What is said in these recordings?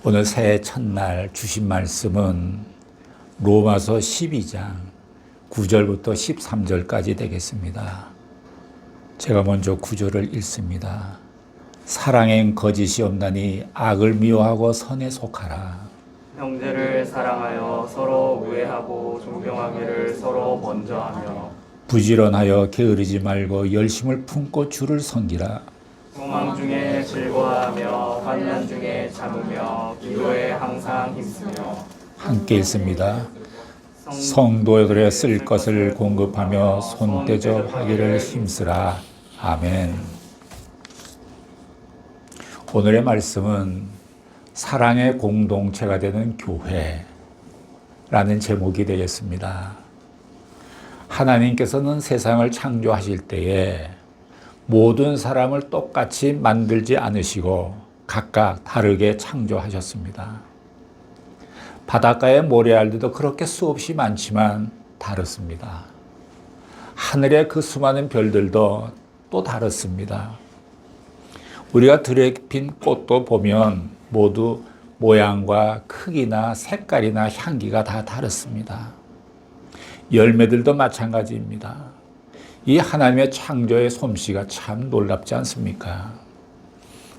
오늘 새해 첫날 주신 말씀은 로마서 12장 9절부터 13절까지 되겠습니다. 제가 먼저 9절을 읽습니다. 사랑엔 거짓이 없나니 악을 미워하고 선에 속하라. 형제를 사랑하여 서로 우애하고 존경하기를 서로 먼저 하며 부지런하여 게으르지 말고 열심을 품고 주를 섬기라. 소망 중에 즐거워하며 환난 중에 참으며 기도에 항상 힘쓰며 함께 읽습니다. 성도들의 쓸 것을 공급하며 손대저 하기를 힘쓰라. 아멘. 오늘의 말씀은 사랑의 공동체가 되는 교회라는 제목이 되겠습니다. 하나님께서는 세상을 창조하실 때에 모든 사람을 똑같이 만들지 않으시고 각각 다르게 창조하셨습니다. 바닷가의 모래알들도 그렇게 수없이 많지만 다릅니다. 하늘의 그 수많은 별들도 또 다릅니다. 우리가 들에 핀 꽃도 보면 모두 모양과 크기나 색깔이나 향기가 다 다릅니다. 열매들도 마찬가지입니다. 이 하나님의 창조의 솜씨가 참 놀랍지 않습니까?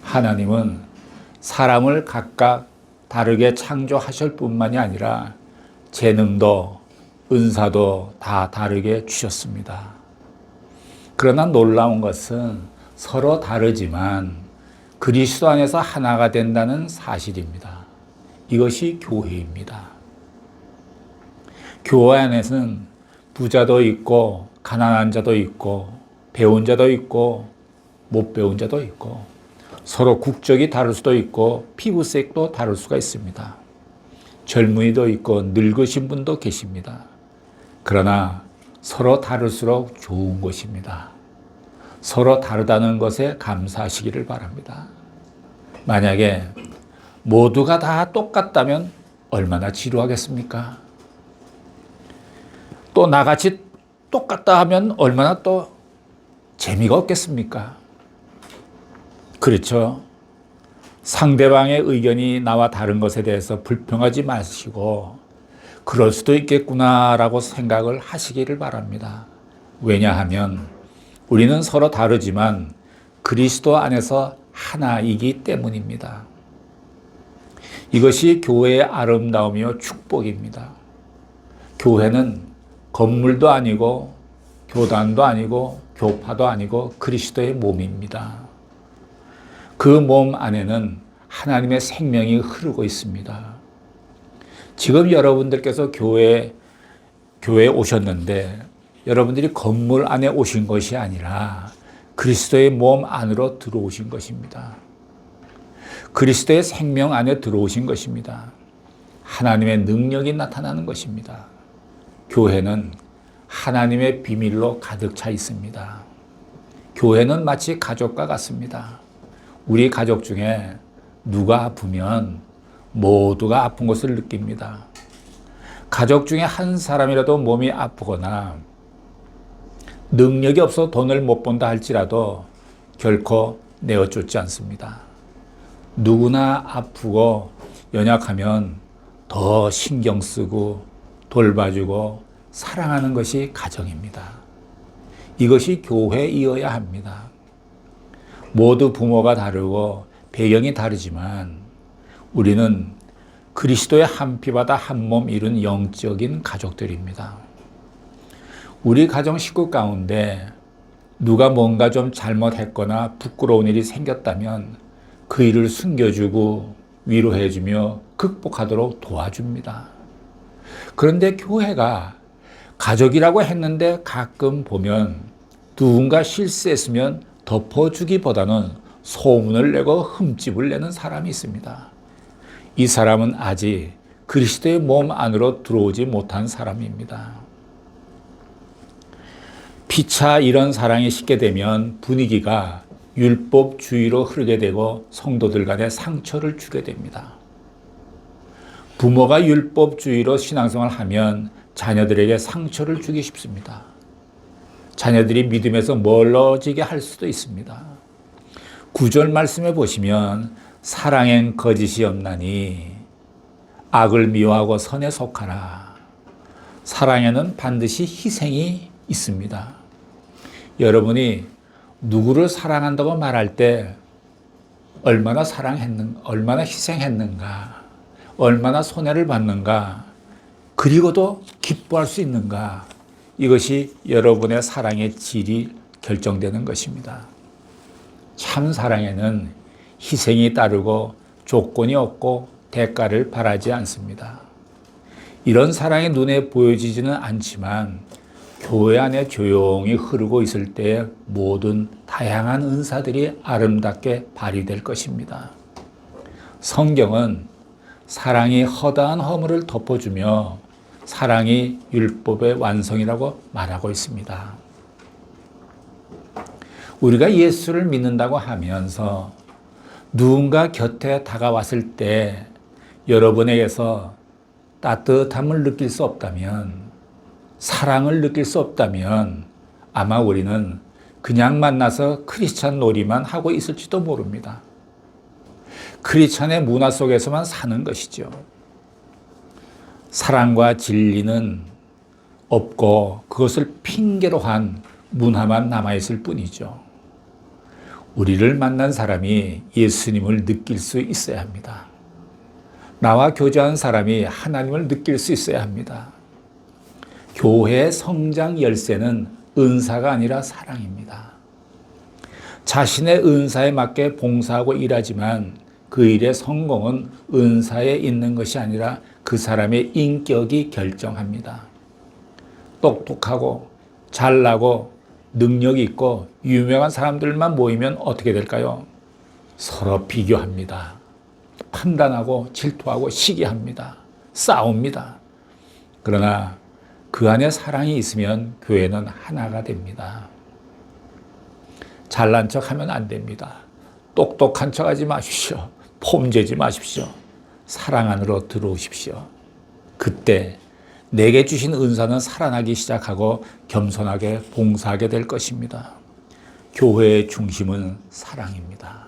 하나님은 사람을 각각 다르게 창조하실 뿐만이 아니라 재능도 은사도 다 다르게 주셨습니다. 그러나 놀라운 것은 서로 다르지만 그리스도 안에서 하나가 된다는 사실입니다. 이것이 교회입니다. 교회 안에서는 부자도 있고 가난한 자도 있고 배운 자도 있고 못 배운 자도 있고 서로 국적이 다를 수도 있고 피부색도 다를 수가 있습니다. 젊은이도 있고 늙으신 분도 계십니다. 그러나 서로 다를수록 좋은 것입니다. 서로 다르다는 것에 감사하시기를 바랍니다. 만약에 모두가 다 똑같다면 얼마나 지루하겠습니까? 또 나같이 똑같다 하면 얼마나 또 재미가 없겠습니까? 그렇죠. 상대방의 의견이 나와 다른 것에 대해서 불평하지 마시고 그럴 수도 있겠구나라고 생각을 하시기를 바랍니다. 왜냐하면 우리는 서로 다르지만 그리스도 안에서 하나이기 때문입니다. 이것이 교회의 아름다움이요 축복입니다. 교회는 건물도 아니고 교단도 아니고 교파도 아니고 그리스도의 몸입니다. 그 몸 안에는 하나님의 생명이 흐르고 있습니다. 지금 여러분들께서 교회에 오셨는데 여러분들이 건물 안에 오신 것이 아니라 그리스도의 몸 안으로 들어오신 것입니다. 그리스도의 생명 안에 들어오신 것입니다. 하나님의 능력이 나타나는 것입니다. 교회는 하나님의 비밀로 가득 차 있습니다. 교회는 마치 가족과 같습니다. 우리 가족 중에 누가 아프면 모두가 아픈 것을 느낍니다. 가족 중에 한 사람이라도 몸이 아프거나 능력이 없어 돈을 못 번다 할지라도 결코 내어쫓지 않습니다. 누구나 아프고 연약하면 더 신경 쓰고 돌봐주고 사랑하는 것이 가정입니다. 이것이 교회이어야 합니다. 모두 부모가 다르고 배경이 다르지만 우리는 그리스도의 한 피바다 한 몸 이룬 영적인 가족들입니다. 우리 가정 식구 가운데 누가 뭔가 좀 잘못했거나 부끄러운 일이 생겼다면 그 일을 숨겨주고 위로해주며 극복하도록 도와줍니다. 그런데 교회가 가족이라고 했는데 가끔 보면 누군가 실수했으면 덮어주기보다는 소문을 내고 흠집을 내는 사람이 있습니다. 이 사람은 아직 그리스도의 몸 안으로 들어오지 못한 사람입니다. 피차 이런 사랑이 식게 되면 분위기가 율법주의로 흐르게 되고 성도들 간에 상처를 주게 됩니다. 부모가 율법주의로 신앙생활을 하면 자녀들에게 상처를 주기 쉽습니다. 자녀들이 믿음에서 멀어지게 할 수도 있습니다. 9절 말씀에 보시면 사랑엔 거짓이 없나니 악을 미워하고 선에 속하라. 사랑에는 반드시 희생이 있습니다. 여러분이 누구를 사랑한다고 말할 때 얼마나 얼마나 희생했는가, 얼마나 손해를 받는가, 그리고도 기뻐할 수 있는가, 이것이 여러분의 사랑의 질이 결정되는 것입니다. 참 사랑에는 희생이 따르고 조건이 없고 대가를 바라지 않습니다. 이런 사랑이 눈에 보여지지는 않지만 교회 안에 조용히 흐르고 있을 때 모든 다양한 은사들이 아름답게 발휘될 것입니다. 성경은 사랑이 허다한 허물을 덮어주며 사랑이 율법의 완성이라고 말하고 있습니다. 우리가 예수를 믿는다고 하면서 누군가 곁에 다가왔을 때 여러분에게서 따뜻함을 느낄 수 없다면, 사랑을 느낄 수 없다면 아마 우리는 그냥 만나서 크리스찬 놀이만 하고 있을지도 모릅니다. 크리스찬의 문화 속에서만 사는 것이죠. 사랑과 진리는 없고 그것을 핑계로 한 문화만 남아있을 뿐이죠. 우리를 만난 사람이 예수님을 느낄 수 있어야 합니다. 나와 교제한 사람이 하나님을 느낄 수 있어야 합니다. 교회의 성장 열쇠는 은사가 아니라 사랑입니다. 자신의 은사에 맞게 봉사하고 일하지만 그 일의 성공은 은사에 있는 것이 아니라 그 사람의 인격이 결정합니다. 똑똑하고 잘나고 능력이 있고 유명한 사람들만 모이면 어떻게 될까요? 서로 비교합니다. 판단하고 질투하고 시기합니다. 싸웁니다. 그러나 그 안에 사랑이 있으면 교회는 하나가 됩니다. 잘난 척하면 안 됩니다. 똑똑한 척하지 마십시오. 폼재지 마십시오. 사랑 안으로 들어오십시오. 그때 내게 주신 은사는 살아나기 시작하고 겸손하게 봉사하게 될 것입니다. 교회의 중심은 사랑입니다.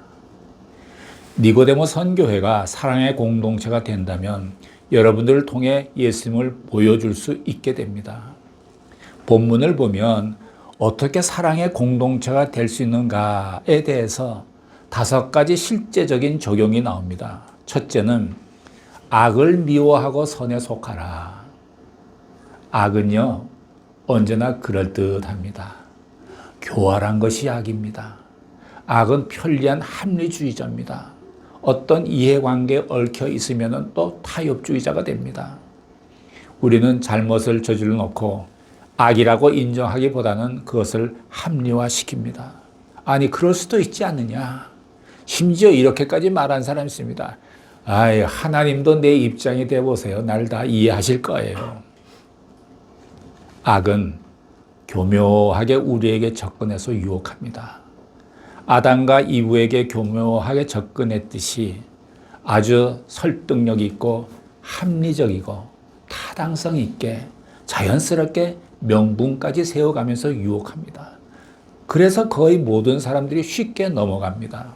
니고데모 선교회가 사랑의 공동체가 된다면 여러분들을 통해 예수님을 보여줄 수 있게 됩니다. 본문을 보면 어떻게 사랑의 공동체가 될 수 있는가에 대해서 5가지 실제적인 적용이 나옵니다. 첫째는 악을 미워하고 선에 속하라. 악은요, 언제나 그럴듯합니다. 교활한 것이 악입니다. 악은 편리한 합리주의자입니다. 어떤 이해관계에 얽혀 있으면 또 타협주의자가 됩니다. 우리는 잘못을 저질러 놓고 악이라고 인정하기보다는 그것을 합리화시킵니다. 아니, 그럴 수도 있지 않느냐. 심지어 이렇게까지 말한 사람이 있습니다. 아이, 하나님도 내 입장이 돼보세요. 날 다 이해하실 거예요. 악은 교묘하게 우리에게 접근해서 유혹합니다. 아담과 이브에게 교묘하게 접근했듯이 아주 설득력 있고 합리적이고 타당성 있게 자연스럽게 명분까지 세워가면서 유혹합니다. 그래서 거의 모든 사람들이 쉽게 넘어갑니다.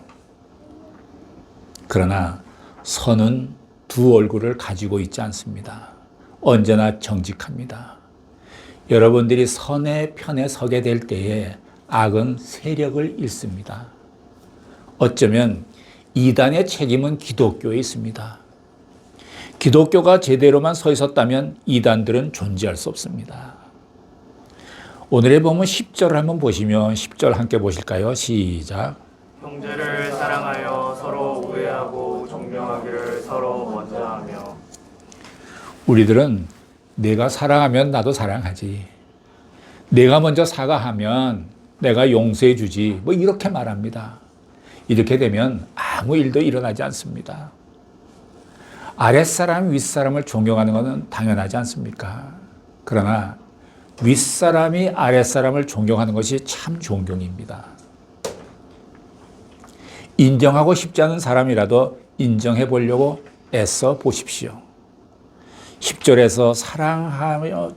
그러나 선은 두 얼굴을 가지고 있지 않습니다. 언제나 정직합니다. 여러분들이 선의 편에 서게 될 때에 악은 세력을 잃습니다. 어쩌면 이단의 책임은 기독교에 있습니다. 기독교가 제대로만 서 있었다면 이단들은 존재할 수 없습니다. 오늘의 본문 10절을 한번 보시면 10절 함께 보실까요? 시작. 형제를 사랑하여 서로 우애하고 존경하기를 서로 먼저 하며. 우리들은 내가 사랑하면 나도 사랑하지. 내가 먼저 사과하면 내가 용서해 주지. 뭐 이렇게 말합니다. 이렇게 되면 아무 일도 일어나지 않습니다. 아랫사람, 윗사람을 존경하는 것은 당연하지 않습니까? 그러나 윗사람이 아랫사람을 존경하는 것이 참 존경입니다. 인정하고 싶지 않은 사람이라도 인정해 보려고 애써 보십시오. 10절에서 사랑하며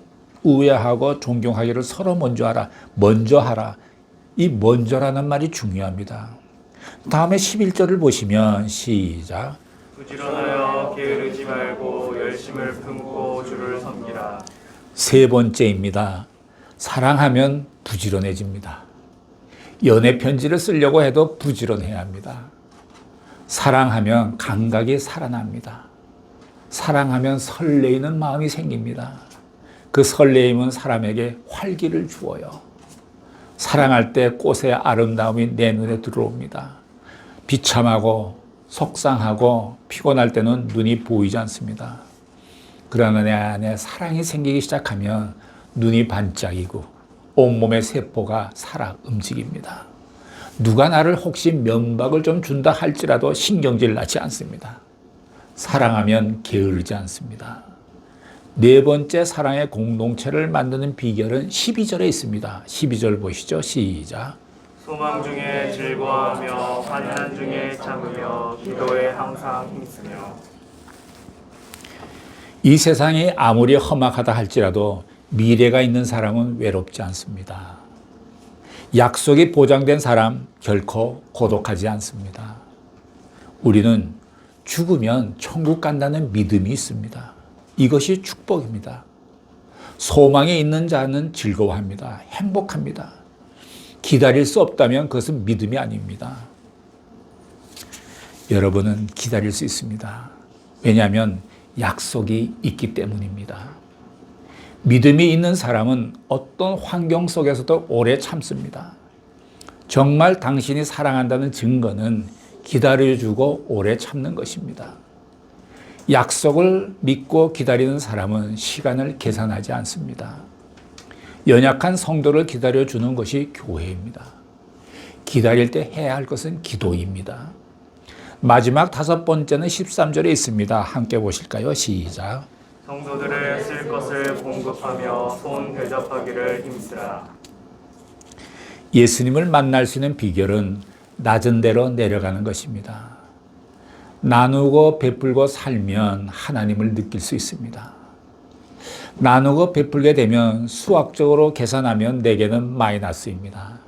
우애하고 존경하기를 서로 먼저 하라. 먼저 하라. 이 먼저라는 말이 중요합니다. 다음에 11절을 보시면 시작. 부지런하여 게으르지 말고 열심을 품고 주를 섬기라. 세 번째입니다. 사랑하면 부지런해집니다. 연애 편지를 쓰려고 해도 부지런해야 합니다. 사랑하면 감각이 살아납니다. 사랑하면 설레이는 마음이 생깁니다. 그 설레임은 사람에게 활기를 주어요. 사랑할 때 꽃의 아름다움이 내 눈에 들어옵니다. 비참하고 속상하고 피곤할 때는 눈이 보이지 않습니다. 그러나 내 안에 사랑이 생기기 시작하면 눈이 반짝이고 온몸의 세포가 살아 움직입니다. 누가 나를 혹시 면박을 좀 준다 할지라도 신경질 나지 않습니다. 사랑하면 게으르지 않습니다. 네 번째 사랑의 공동체를 만드는 비결은 12절에 있습니다. 12절 보시죠. 시작. 소망 중에 즐거워하며 환난 중에 참으며 기도에 항상 힘쓰며. 이 세상이 아무리 험악하다 할지라도 미래가 있는 사람은 외롭지 않습니다. 약속이 보장된 사람 결코 고독하지 않습니다. 우리는 죽으면 천국 간다는 믿음이 있습니다. 이것이 축복입니다. 소망이 있는 자는 즐거워합니다. 행복합니다. 기다릴 수 없다면 그것은 믿음이 아닙니다. 여러분은 기다릴 수 있습니다. 왜냐하면 약속이 있기 때문입니다. 믿음이 있는 사람은 어떤 환경 속에서도 오래 참습니다. 정말 당신이 사랑한다는 증거는 기다려주고 오래 참는 것입니다. 약속을 믿고 기다리는 사람은 시간을 계산하지 않습니다. 연약한 성도를 기다려주는 것이 교회입니다. 기다릴 때 해야 할 것은 기도입니다. 마지막 다섯 번째는 13절에 있습니다. 함께 보실까요? 시작. 성도들을 쓸 것을 공급하며 손 대접하기를 힘쓰라. 예수님을 만날 수 있는 비결은 낮은 데로 내려가는 것입니다. 나누고 베풀고 살면 하나님을 느낄 수 있습니다. 나누고 베풀게 되면 수학적으로 계산하면 내게는 마이너스입니다.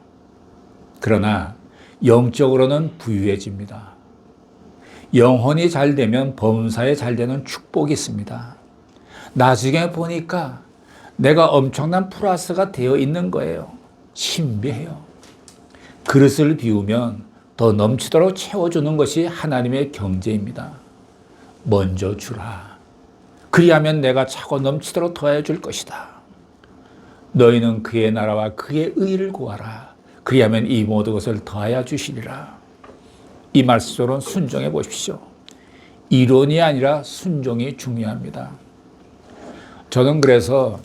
그러나 영적으로는 부유해집니다. 영혼이 잘 되면 범사에 잘 되는 축복이 있습니다. 나중에 보니까 내가 엄청난 플러스가 되어 있는 거예요. 신비해요. 그릇을 비우면 더 넘치도록 채워주는 것이 하나님의 경제입니다. 먼저 주라. 그리하면 내가 차고 넘치도록 더해 줄 것이다. 너희는 그의 나라와 그의 의를 구하라. 그리하면 이 모든 것을 더하여 주시리라. 이 말씀으로 순종해 보십시오. 이론이 아니라 순종이 중요합니다. 저는 그래서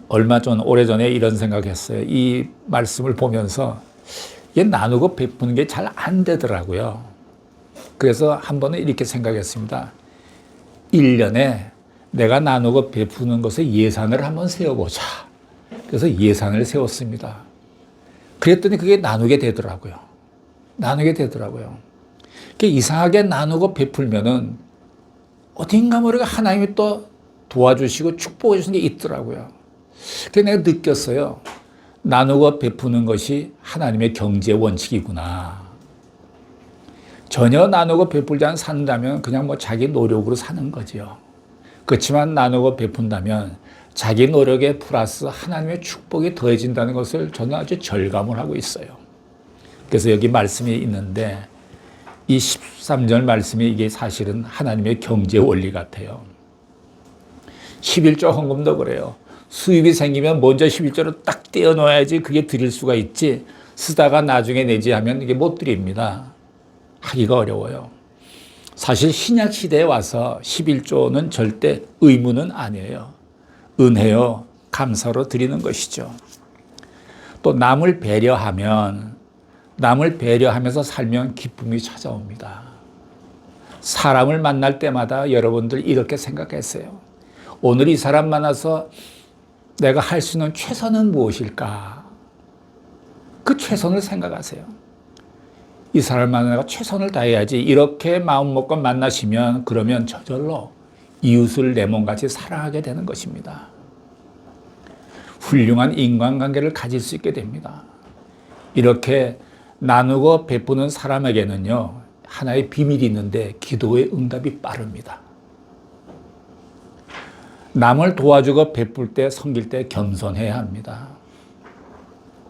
얼마 전 오래전에 이런 생각했어요. 이 말씀을 보면서 이게 나누고 베푸는 게 잘 안 되더라고요. 그래서 한 번은 이렇게 생각했습니다. 1년에 내가 나누고 베푸는 것에 예산을 한번 세워보자. 그래서 예산을 세웠습니다. 그랬더니 그게 나누게 되더라고요. 나누게 되더라고요. 이상하게 나누고 베풀면은 어딘가 모르게 하나님이 또 도와주시고 축복해 주시는 게 있더라고요. 그래서 내가 느꼈어요. 나누고 베푸는 것이 하나님의 경제 원칙이구나. 전혀 나누고 베풀지 않고 산다면 그냥 뭐 자기 노력으로 사는 거죠. 그렇지만 나누고 베푼다면 자기 노력에 플러스 하나님의 축복이 더해진다는 것을 저는 아주 절감을 하고 있어요. 그래서 여기 말씀이 있는데 이 13절 말씀이 이게 사실은 하나님의 경제 원리 같아요. 11조 헌금도 그래요. 수입이 생기면 먼저 11조를 딱 떼어놓아야지 그게 드릴 수가 있지, 쓰다가 나중에 내지 하면 이게 못 드립니다. 하기가 어려워요. 사실 신약 시대에 와서 11조는 절대 의무는 아니에요. 은혜요, 감사로 드리는 것이죠. 또 남을 배려하면서 살면 기쁨이 찾아옵니다. 사람을 만날 때마다 여러분들 이렇게 생각했어요. 오늘 이 사람 만나서 내가 할 수 있는 최선은 무엇일까? 그 최선을 생각하세요. 이 사람 만나가 최선을 다해야지. 이렇게 마음 먹고 만나시면 그러면 저절로 이웃을 내 몸같이 사랑하게 되는 것입니다. 훌륭한 인간관계를 가질 수 있게 됩니다. 이렇게 나누고 베푸는 사람에게는요, 하나의 비밀이 있는데 기도의 응답이 빠릅니다. 남을 도와주고 베풀 때, 섬길 때 겸손해야 합니다.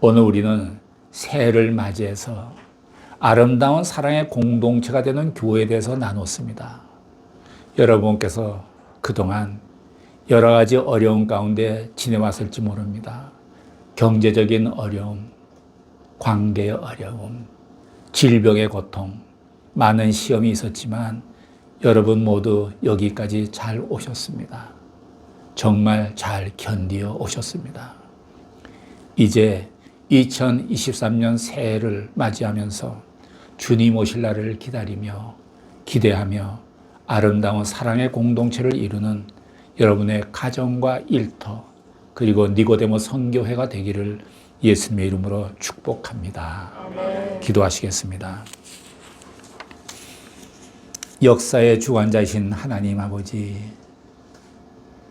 오늘 우리는 새해를 맞이해서 아름다운 사랑의 공동체가 되는 교회에 대해서 나눴습니다. 여러분께서 그동안 여러 가지 어려움 가운데 지내왔을지 모릅니다. 경제적인 어려움, 관계의 어려움, 질병의 고통, 많은 시험이 있었지만 여러분 모두 여기까지 잘 오셨습니다. 정말 잘 견디어 오셨습니다. 이제 2023년 새해를 맞이하면서 주님 오실 날을 기다리며 기대하며 아름다운 사랑의 공동체를 이루는 여러분의 가정과 일터 그리고 니고데모 선교회가 되기를 예수님의 이름으로 축복합니다. 아멘. 기도하시겠습니다. 역사의 주관자이신 하나님 아버지,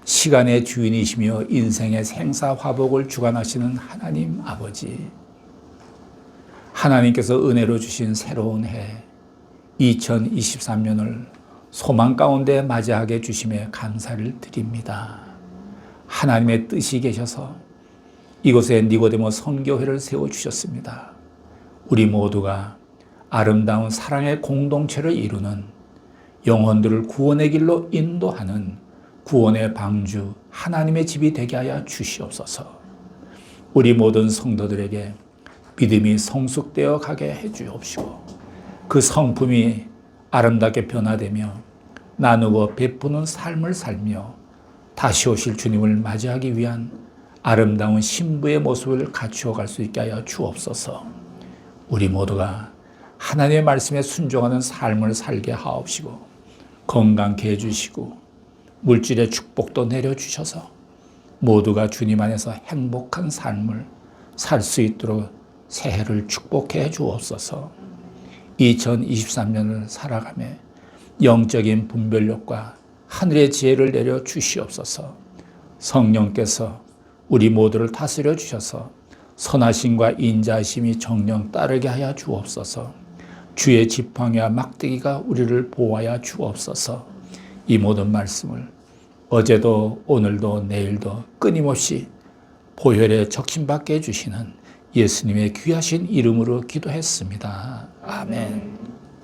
시간의 주인이시며 인생의 생사화복을 주관하시는 하나님 아버지, 하나님께서 은혜로 주신 새로운 해 2023년을 소망 가운데 맞이하게 주심에 감사를 드립니다. 하나님의 뜻이 계셔서 이곳에 니고데모 선교회를 세워주셨습니다. 우리 모두가 아름다운 사랑의 공동체를 이루는 영혼들을 구원의 길로 인도하는 구원의 방주 하나님의 집이 되게 하여 주시옵소서. 우리 모든 성도들에게 믿음이 성숙되어 가게 해 주옵시고 그 성품이 아름답게 변화되며 나누고 베푸는 삶을 살며 다시 오실 주님을 맞이하기 위한 아름다운 신부의 모습을 갖추어 갈 수 있게 하여 주옵소서. 우리 모두가 하나님의 말씀에 순종하는 삶을 살게 하옵시고 건강케 해주시고 물질의 축복도 내려주셔서 모두가 주님 안에서 행복한 삶을 살 수 있도록 새해를 축복해 주옵소서. 2023년을 살아가며 영적인 분별력과 하늘의 지혜를 내려 주시옵소서. 성령께서 우리 모두를 다스려 주셔서 선하심과 인자하심이 정령 따르게 하여 주옵소서. 주의 지팡이와 막대기가 우리를 보호하여 주옵소서. 이 모든 말씀을 어제도 오늘도 내일도 끊임없이 보혈에 적신받게 해주시는 예수님의 귀하신 이름으로 기도했습니다. 아멘.